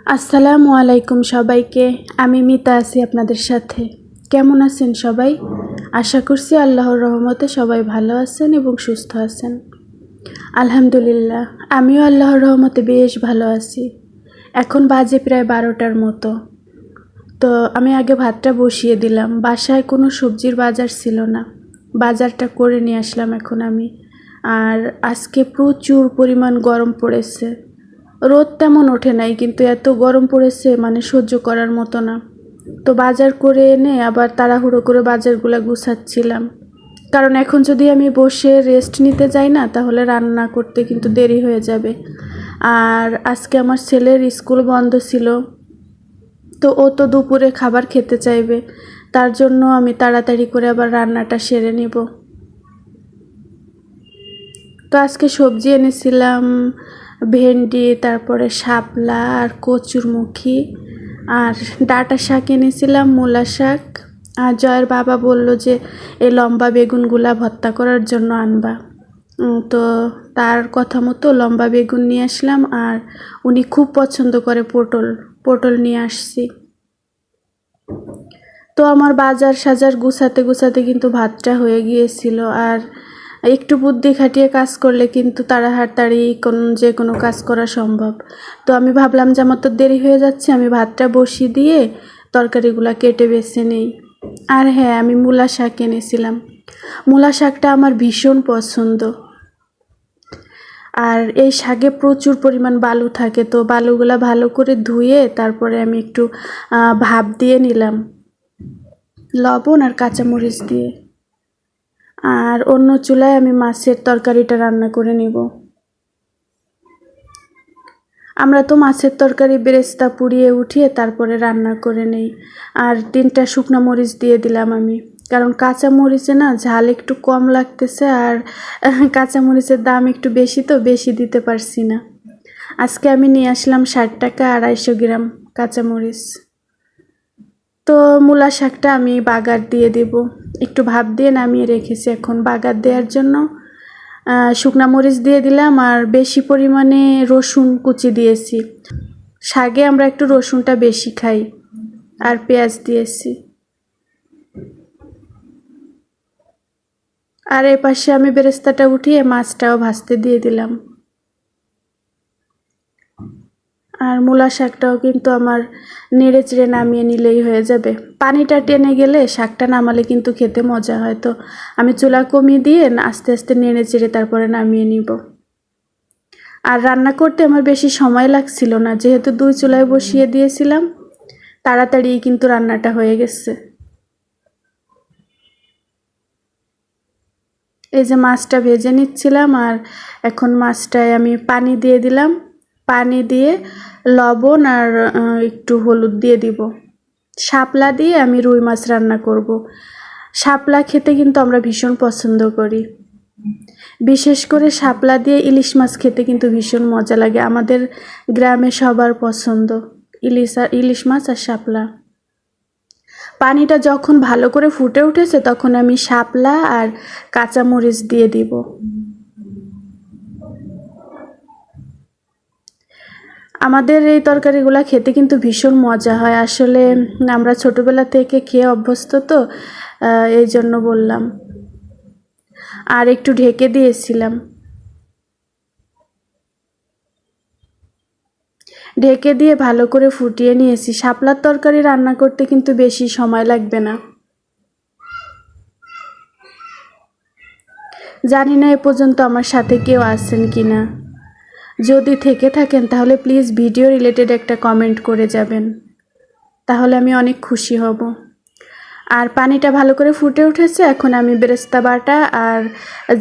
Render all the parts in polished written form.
আসসালামু আলাইকুম সবাইকে। আমি মিতা আছি আপনাদের সাথে। কেমন আছেন সবাই? আশা করছি আল্লাহর রহমতে সবাই ভালো আছেন এবং সুস্থ আছেন। আলহামদুলিল্লাহ, আমিও আল্লাহর রহমতে বেশ ভালো আছি। এখন বাজে প্রায় 12টার মতো। তো আমি আগে ভাতটা বসিয়ে দিলাম। বাসায় কোনো সবজির বাজার ছিল না, বাজারটা করে নিয়ে আসলাম এখন আমি। আর আজকে প্রচুর পরিমাণ গরম পড়েছে। রোদ তেমন ওঠে নাই, কিন্তু এত গরম পড়েছে মানে সহ্য করার মতো না। তো বাজার করে এনে আবার তাড়াহুড়ো করে বাজারগুলো গুছাচ্ছিলাম, কারণ এখন যদি আমি বসে রেস্ট নিতে যাই না, তাহলে রান্না করতে কিন্তু দেরি হয়ে যাবে। আর আজকে আমার ছেলের স্কুল বন্ধ ছিল, তো ও তো দুপুরে খাবার খেতে চাইবে। তার জন্য আমি তাড়াতাড়ি করে আবার রান্নাটা সেরে নেব। তো আজকে সবজি এনেছিলাম ভেন্ডি, তারপরে শাপলা আর কচুরমুখী, আর ডাঁটা শাক এনেছিলাম, মূলা শাক। আর জয়ের বাবা বলল যে এই লম্বা বেগুনগুলা ভর্তা করার জন্য আনবা। তো তার কথা মতো লম্বা বেগুন নিয়ে আসলাম। আর উনি খুব পছন্দ করে পটল নিয়ে আসছি। তো আমার বাজার সাজার গুছাতে গুছাতে কিন্তু ভাতটা হয়ে গিয়েছিল। আর একটু বুদ্ধি খাটিয়ে কাজ করলে কিন্তু তাড়াতাড়ি যে কোনো কাজ করা সম্ভব। তো আমি ভাবলাম যে আমার তো দেরি হয়ে যাচ্ছে, আমি ভাতটা বসিয়ে দিয়ে তরকারিগুলো কেটে বেছে নেই। আর হ্যাঁ, আমি মূলা শাক এনেছিলাম। মূলা শাকটা আমার ভীষণ পছন্দ। আর এই শাকে প্রচুর পরিমাণ বালু থাকে, তো বালুগুলা ভালো করে ধুয়ে তারপরে আমি একটু ভাপ দিয়ে নিলাম লবণ আর কাঁচামরিচ দিয়ে। আর অন্য চুলায় আমি মাছের তরকারিটা রান্না করে নিব। আমরা তো মাছের তরকারি বেরেস্তা পুড়িয়ে উঠিয়ে তারপরে রান্না করে নেই। আর 3টা শুকনো মরিচ দিয়ে দিলাম আমি, কারণ কাঁচা মরিচে না ঝাল একটু কম লাগতেছে। আর কাঁচা মরিচের দাম একটু বেশি, তো বেশি দিতে পারছি না। আজকে আমি নিয়ে আসলাম 60 টাকা 250 গ্রাম কাঁচামরিচ। তো মূলা শাকটা আমি বাগার দিয়ে দেব। একটু ভাপ দিয়ে নামিয়ে রেখেছি, এখন বাগার দেওয়ার জন্য শুকনা মরিচ দিয়ে দিলাম। আর বেশি পরিমাণে রসুন কুচি দিয়েছি। শাকে আমরা একটু রসুনটা বেশি খাই। আর পেঁয়াজ দিয়েছি। আর এ পাশে আমি বেরেস্তাটা উঠিয়ে মাছটাও ভাজতে দিয়ে দিলাম। আর মূলা শাকটাও কিন্তু আমার নেড়ে চেড়ে নামিয়ে নিলেই হয়ে যাবে। পানিটা টেনে গেলে শাকটা নামালে কিন্তু খেতে মজা হয়। তো আমি চুলা কমিয়ে দিয়ে আস্তে আস্তে নেড়ে চেড়ে তারপরে নামিয়ে নিব। আর রান্না করতে আমার বেশি সময় লাগছিল না, যেহেতু 2 চুলায় বসিয়ে দিয়েছিলাম। তাড়াতাড়ি কিন্তু রান্নাটা হয়ে গেছে। এই যে মাছটা ভেজে নিচ্ছিলাম, আর এখন মাছটায় আমি পানি দিয়ে দিলাম। পানি দিয়ে লবণ আর একটু হলুদ দিয়ে দিব। শাপলা দিয়ে আমি রুই মাছ রান্না করব। শাপলা খেতে কিন্তু আমরা ভীষণ পছন্দ করি। বিশেষ করে শাপলা দিয়ে ইলিশ মাছ খেতে কিন্তু ভীষণ মজা লাগে। আমাদের গ্রামে সবার পছন্দ ইলিশ মাছ আর শাপলা। পানিটা যখন ভালো করে ফুটে উঠেছে, তখন আমি শাপলা আর কাঁচামরিচ দিয়ে দিব। আমাদের এই তরকারিগুলো খেতে কিন্তু ভীষণ মজা হয়। আসলে আমরা ছোটবেলা থেকে খেয়ে অভ্যস্ত, তো এই জন্য বললাম। আর একটু ঢেকে দিয়েছিলাম। ঢেকে দিয়ে ভালো করে ফুটিয়ে নিয়েছি। শাপলার তরকারি রান্না করতে কিন্তু বেশি সময় লাগবে না। জানি না এ পর্যন্ত আমার সাথে কেউ আছেন কিনা। যদি থেকে থাকেন তাহলে প্লিজ ভিডিও রিলেটেড একটা কমেন্ট করে যাবেন, তাহলে আমি অনেক খুশি হব। আর পানিটা ভালো করে ফুটে উঠেছে, এখন আমি বেরেস্তা বাটা আর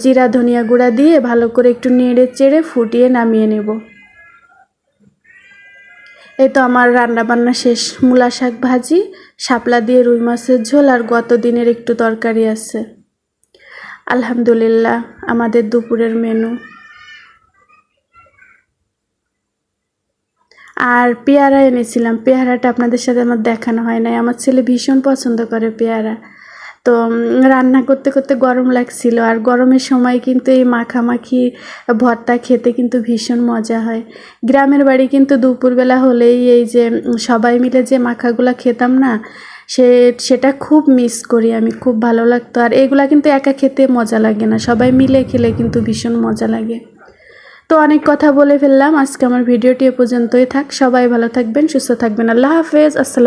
জিরা ধনিয়া গুঁড়া দিয়ে ভালো করে একটু নেড়ে চেড়ে ফুটিয়ে নামিয়ে নেব। এই তো আমার রান্না বান্না শেষ। মূলা শাক ভাজি, শাপলা দিয়ে রুই মাছের ঝোল, আর গত দিনের একটু তরকারি আছে। আলহামদুলিল্লাহ, আমাদের দুপুরের মেনু। আর পেয়ারা এনেছিলাম। পেয়ারাটা আপনাদের সাথে আমার দেখানো হয় নাই। আমার ছেলে ভীষণ পছন্দ করে পেয়ারা, তো রান্না করতে করতে গরম লাগছিল, আর গরমের সময় কিন্তু এই মাখামাখি ভর্তা খেতে কিন্তু ভীষণ মজা হয়। গ্রামের বাড়ি কিন্তু দুপুরবেলা হলেই এই যে সবাই মিলে যে মাখাগুলা খেতাম না, সেটা খুব মিস করি আমি, খুব ভালো লাগতো। আর এগুলা কিন্তু একা খেতে মজা লাগে না, সবাই মিলে খেলে কিন্তু ভীষণ মজা লাগে। তো অনেক কথা বলে ফেললাম, আজকে আমার ভিডিওটি এ পর্যন্তই থাক। সবাই ভালো থাকবেন, সুস্থ থাকবেন। আল্লাহ হাফেজ, আসসালাম।